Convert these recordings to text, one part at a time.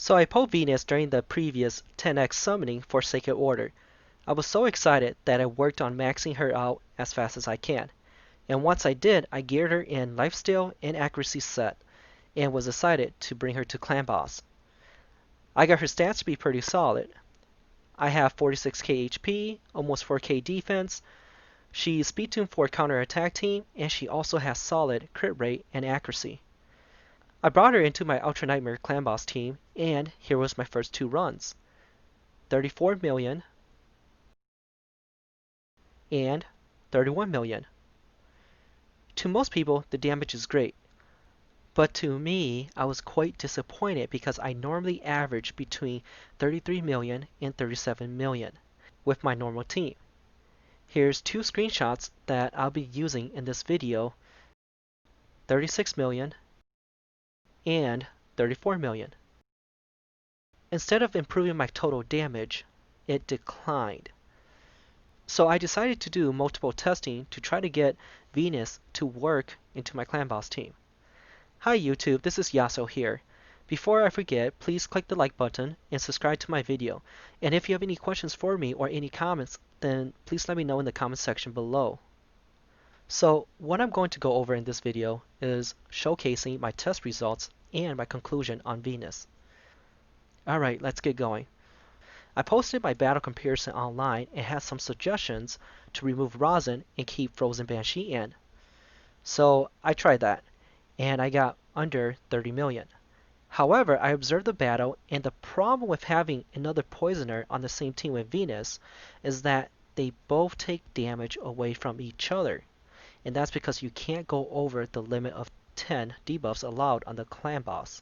So I pulled Venus during the previous 10x summoning for Sacred Order. I was so excited that I worked on maxing her out as fast as I can. And once I did, I geared her in lifesteal and accuracy set, and was excited to bring her to Clan Boss. I got her stats to be pretty solid. I have 46k HP, almost 4k defense. She's speed tuned for counter attack team, and she also has solid crit rate and accuracy. I brought her into my Ultra Nightmare Clan Boss team, and here was my first two runs. 34 million and 31 million. To most people, the damage is great, but to me, I was quite disappointed because I normally average between 33 million and 37 million with my normal team. Here's two screenshots that I'll be using in this video, 36 million and 34 million. Instead of improving my total damage, it declined. So I decided to do multiple testing to try to get Venus to work into my Clan Boss team. Hi YouTube, this is Yasso here. Before I forget, please click the like button and subscribe to my video. And if you have any questions for me or any comments, then please let me know in the comment section below. So what I'm going to go over in this video is showcasing my test results and my conclusion on Venus. Alright, let's get going. I posted my battle comparison online and had some suggestions to remove Rosin and keep Rosin Banshee in. So I tried that, and I got under 30 million. However, I observed the battle, and the problem with having another poisoner on the same team with Venus is that they both take damage away from each other. And that's because you can't go over the limit of 10 debuffs allowed on the clan boss.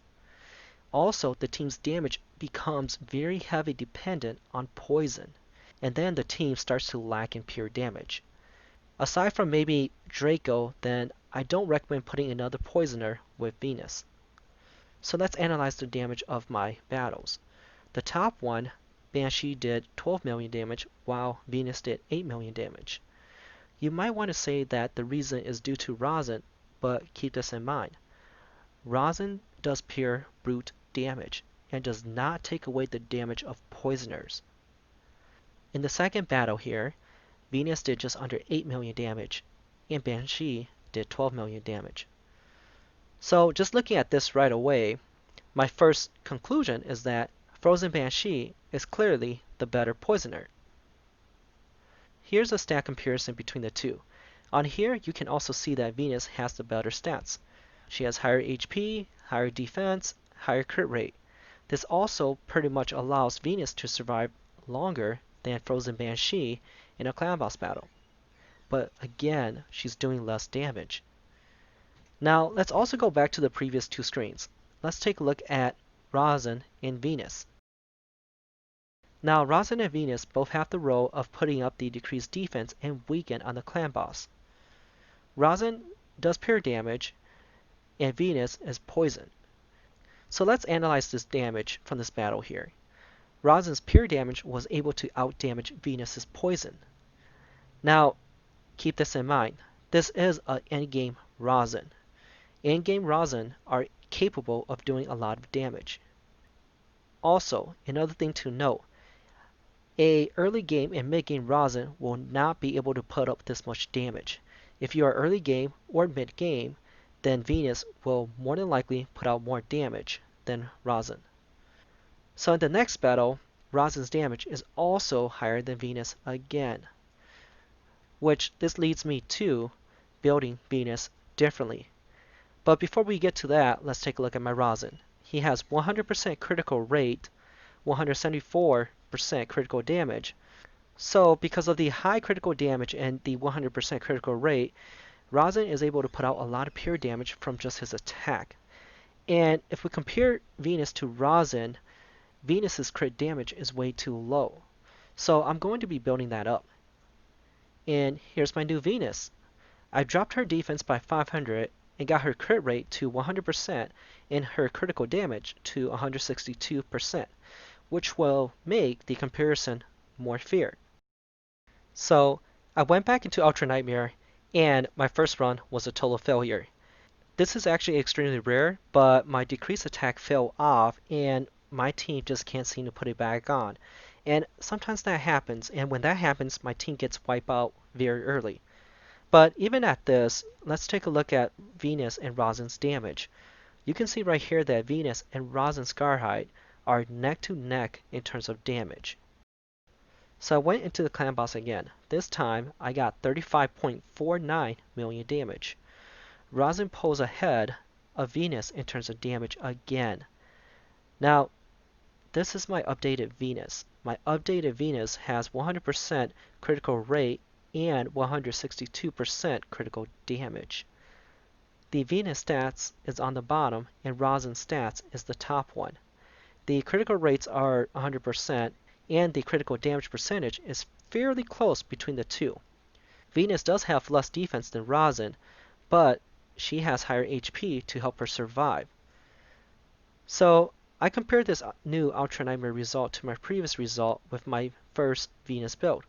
Also, the team's damage becomes very heavy dependent on poison, and then the team starts to lack in pure damage. Aside from maybe Draco, then I don't recommend putting another poisoner with Venus. So let's analyze the damage of my battles. The top one, Banshee did 12 million damage, while Venus did 8 million damage. You might want to say that the reason is due to Rosin, but keep this in mind. Rosin does pure brute damage and does not take away the damage of poisoners. In the second battle here, Venus did just under 8 million damage, and Banshee did 12 million damage. So just looking at this right away, my first conclusion is that Rosin Banshee is clearly the better poisoner. Here's a stat comparison between the two. On here, you can also see that Venus has the better stats. She has higher HP, higher defense, higher crit rate. This also pretty much allows Venus to survive longer than Rosin Banshee in a clan boss battle. But again, she's doing less damage. Now, let's also go back to the previous two screens. Let's take a look at Rosin and Venus. Now, Rosin and Venus both have the role of putting up the decreased defense and weaken on the clan boss. Rosin does pure damage, and Venus is poison. So let's analyze this damage from this battle here. Rosin's pure damage was able to outdamage Venus's poison. Now, keep this in mind. This is an endgame Rosin. Endgame Rosin are capable of doing a lot of damage. Also, another thing to note, a early game and mid game Rosin will not be able to put up this much damage. If you are early game or mid game, then Venus will more than likely put out more damage than Rosin. So in the next battle, Rosin's damage is also higher than Venus again, which this leads me to building Venus differently. But before we get to that, let's take a look at my Rosin. He has 100% critical rate, 174% critical damage. So because of the high critical damage and the 100% critical rate, Rosin is able to put out a lot of pure damage from just his attack. And if we compare Venus to Rosin, Venus's crit damage is way too low. So I'm going to be building that up. And here's my new Venus. I dropped her defense by 500 and got her crit rate to 100% and her critical damage to 162%, which will make the comparison more fair. So I went back into Ultra Nightmare, and my first run was a total failure. This is actually extremely rare, but my decreased attack fell off and my team just can't seem to put it back on. And sometimes that happens, and when that happens, my team gets wiped out very early. But even at this, let's take a look at Venus and Rosin's damage. You can see right here that Venus and Rosin Scarhide are neck to neck in terms of damage. So I went into the clan boss again. This time I got 35.49 million damage. Rosin pulls ahead of Venus in terms of damage again. Now, this is my updated Venus. My updated Venus has 100% critical rate and 162% critical damage. The Venus stats is on the bottom and Rosin stats is the top one. The critical rates are 100% and the critical damage percentage is fairly close between the two. Venus does have less defense than Rosin, but she has higher HP to help her survive. So I compared this new Ultra Nightmare result to my previous result with my first Venus build.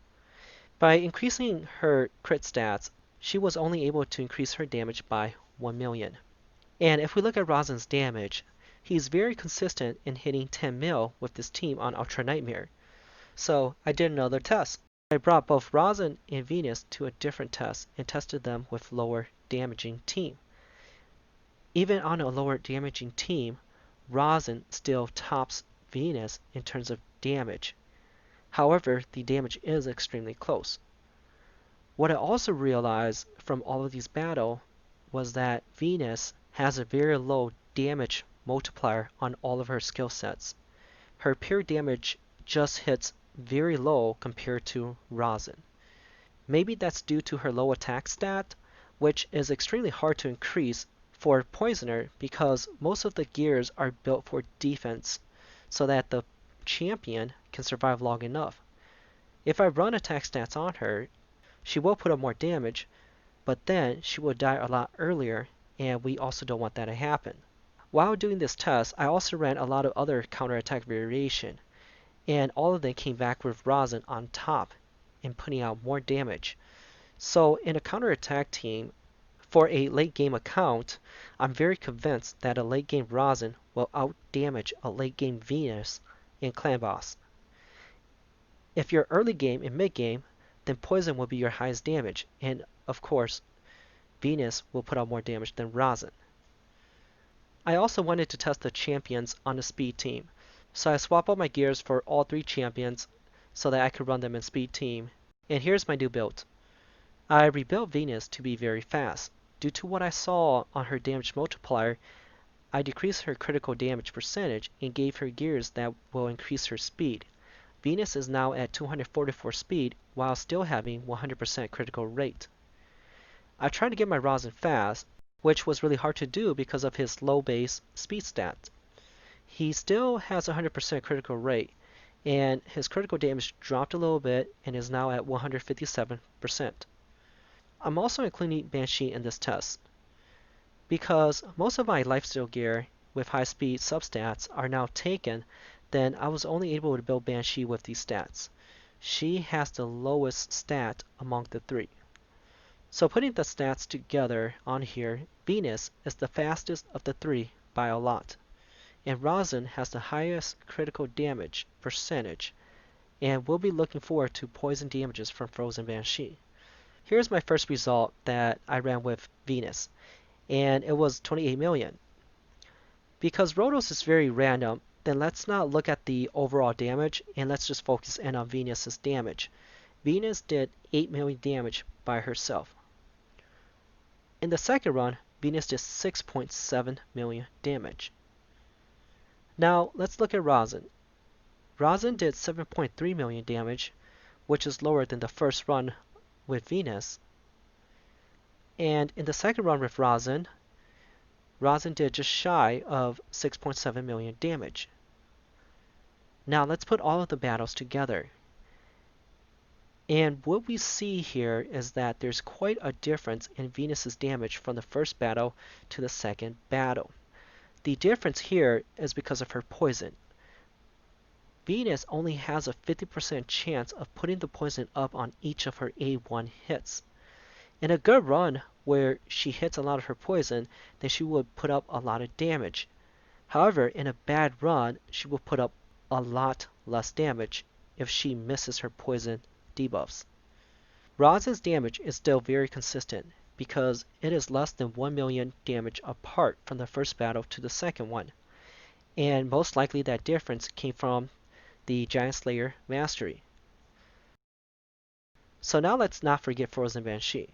By increasing her crit stats, she was only able to increase her damage by 1 million. And if we look at Rosin's damage, he's very consistent in hitting 10 mil with this team on Ultra Nightmare. So I did another test. I brought both Rosin and Venus to a different test and tested them with lower damaging team. Even on a lower damaging team, Rosin still tops Venus in terms of damage. However, the damage is extremely close. What I also realized from all of these battles was that Venus has a very low damage multiplier on all of her skill sets. Her pure damage just hits very low compared to Rosin. Maybe that's due to her low attack stat, which is extremely hard to increase for Poisoner because most of the gears are built for defense so that the champion can survive long enough. If I run attack stats on her, she will put up more damage, but then she will die a lot earlier, and we also don't want that to happen. While doing this test, I also ran a lot of other counterattack variation, and all of them came back with Rosin on top and putting out more damage. So in a counterattack team, for a late game account, I'm very convinced that a late game Rosin will outdamage a late game Venus in Clan Boss. If you're early game and mid game, then Poison will be your highest damage, and of course, Venus will put out more damage than Rosin. I also wanted to test the champions on the speed team, so I swapped out my gears for all three champions so that I could run them in speed team. And here's my new build. I rebuilt Venus to be very fast. Due to what I saw on her damage multiplier, I decreased her critical damage percentage and gave her gears that will increase her speed. Venus is now at 244 speed while still having 100% critical rate. I tried to get my Rosin fast, which was really hard to do because of his low base speed stat. He still has 100% critical rate, and his critical damage dropped a little bit and is now at 157%. I'm also including Banshee in this test, because most of my lifesteal gear with high speed substats are now taken, then I was only able to build Banshee with these stats. She has the lowest stat among the three. So putting the stats together on here, Venus is the fastest of the three by a lot, and Rosin has the highest critical damage percentage, and we'll be looking forward to poison damages from Frozen Banshee. Here's my first result that I ran with Venus, and it was 28 million. Because Rotos is very random, then let's not look at the overall damage, and let's just focus in on Venus's damage. Venus did 8 million damage by herself. In the second run, Venus did 6.7 million damage. Now, let's look at Rosin. Rosin did 7.3 million damage, which is lower than the first run with Venus. And in the second run with Rosin, Rosin did just shy of 6.7 million damage. Now let's put all of the battles together. And what we see here is that there's quite a difference in Venus's damage from the first battle to the second battle. The difference here is because of her poison. Venus only has a 50% chance of putting the poison up on each of her A1 hits. In a good run where she hits a lot of her poison, then she would put up a lot of damage. However, in a bad run, she will put up a lot less damage if she misses her poison debuffs. Rosin's damage is still very consistent because it is less than 1 million damage apart from the first battle to the second one, and most likely that difference came from the Giant Slayer mastery. So now let's not forget Frozen Banshee.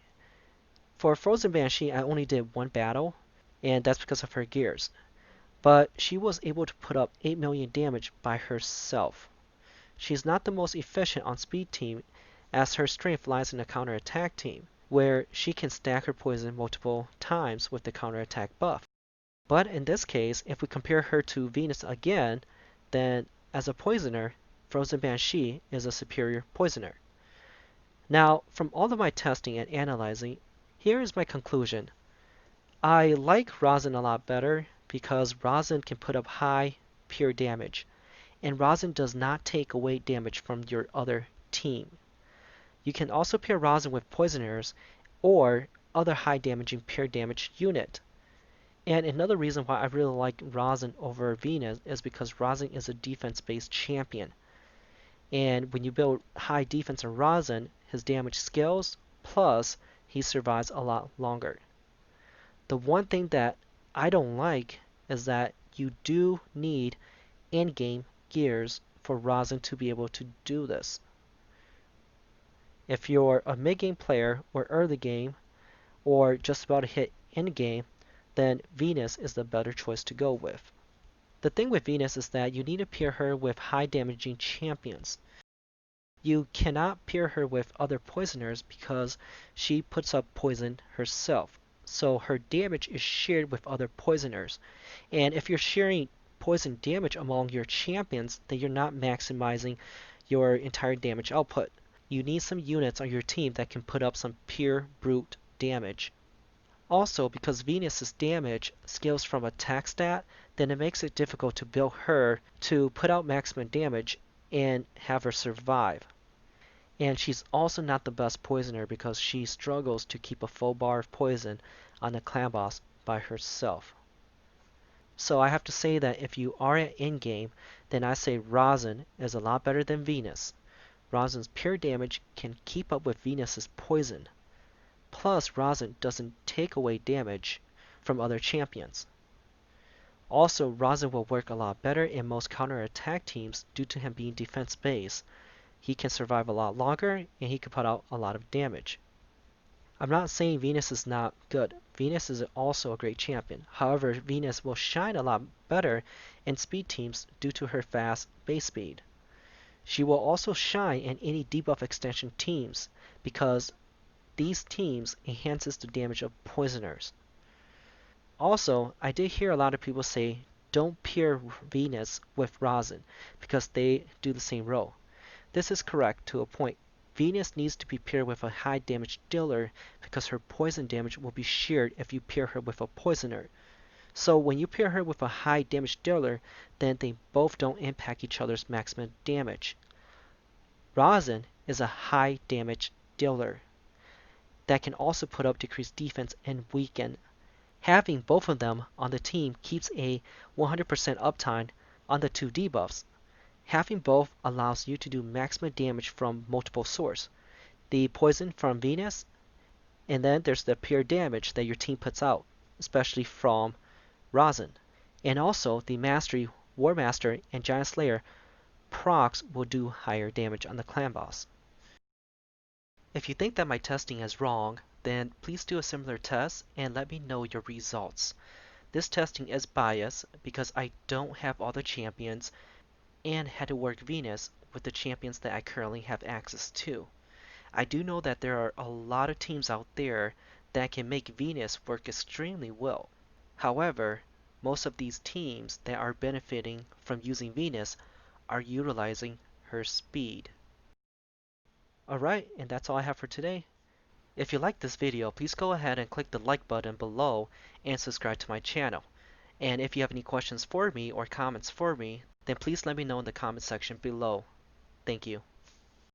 For Frozen Banshee, I only did one battle, and that's because of her gears. But she was able to put up 8 million damage by herself. She's not the most efficient on speed team, as her strength lies in the counter-attack team, where she can stack her poison multiple times with the counter-attack buff. But in this case, if we compare her to Venus again, then as a poisoner, Frozen Banshee is a superior poisoner. Now, from all of my testing and analyzing, here is my conclusion. I like Rosin a lot better because Rosin can put up high pure damage, and Rosin does not take away damage from your other team. You can also pair Rosin with Poisoners or other high damaging pure damage unit. And another reason why I really like Rosin over Venus is because Rosin is a defense-based champion. And when you build high defense on Rosin, his damage scales, plus he survives a lot longer. The one thing that I don't like is that you do need in-game gears for Rosin to be able to do this. If you're a mid-game player or early game or just about to hit end-game, then Venus is the better choice to go with. The thing with Venus is that you need to pair her with high damaging champions. You cannot pair her with other poisoners because she puts up poison herself. So her damage is shared with other poisoners. And if you're sharing poison damage among your champions, then you're not maximizing your entire damage output. You need some units on your team that can put up some pure brute damage. Also, because Venus's damage scales from attack stat, then it makes it difficult to build her to put out maximum damage and have her survive. And she's also not the best poisoner because she struggles to keep a full bar of poison on the clan boss by herself. So I have to say that if you are at endgame, then I say Rosin is a lot better than Venus. Rosin's pure damage can keep up with Venus's poison. Plus, Rosin doesn't take away damage from other champions. Also, Rosin will work a lot better in most counter-attack teams due to him being defense-based. He can survive a lot longer, and he can put out a lot of damage. I'm not saying Venus is not good. Venus is also a great champion. However, Venus will shine a lot better in speed teams due to her fast base speed. She will also shine in any debuff extension teams because these teams enhances the damage of poisoners. Also, I did hear a lot of people say don't pair Venus with Rosin because they do the same role. This is correct to a point. Venus needs to be paired with a high damage dealer because her poison damage will be shared if you pair her with a poisoner. So when you pair her with a high damage dealer, then they both don't impact each other's maximum damage. Rosin is a high damage dealer that can also put up decreased defense and weaken. Having both of them on the team keeps a 100% uptime on the two debuffs. Having both allows you to do maximum damage from multiple sources. The poison from Venus, and then there's the pure damage that your team puts out, especially from Rosin. And also the Mastery, War Master, and Giant Slayer procs will do higher damage on the clan boss. If you think that my testing is wrong, then please do a similar test and let me know your results. This testing is biased because I don't have all the champions and had to work Venus with the champions that I currently have access to. I do know that there are a lot of teams out there that can make Venus work extremely well. However, most of these teams that are benefiting from using Venus are utilizing her speed. Alright, and that's all I have for today. If you liked this video, please go ahead and click the like button below and subscribe to my channel. And if you have any questions for me or comments for me, then please let me know in the comment section below. Thank you.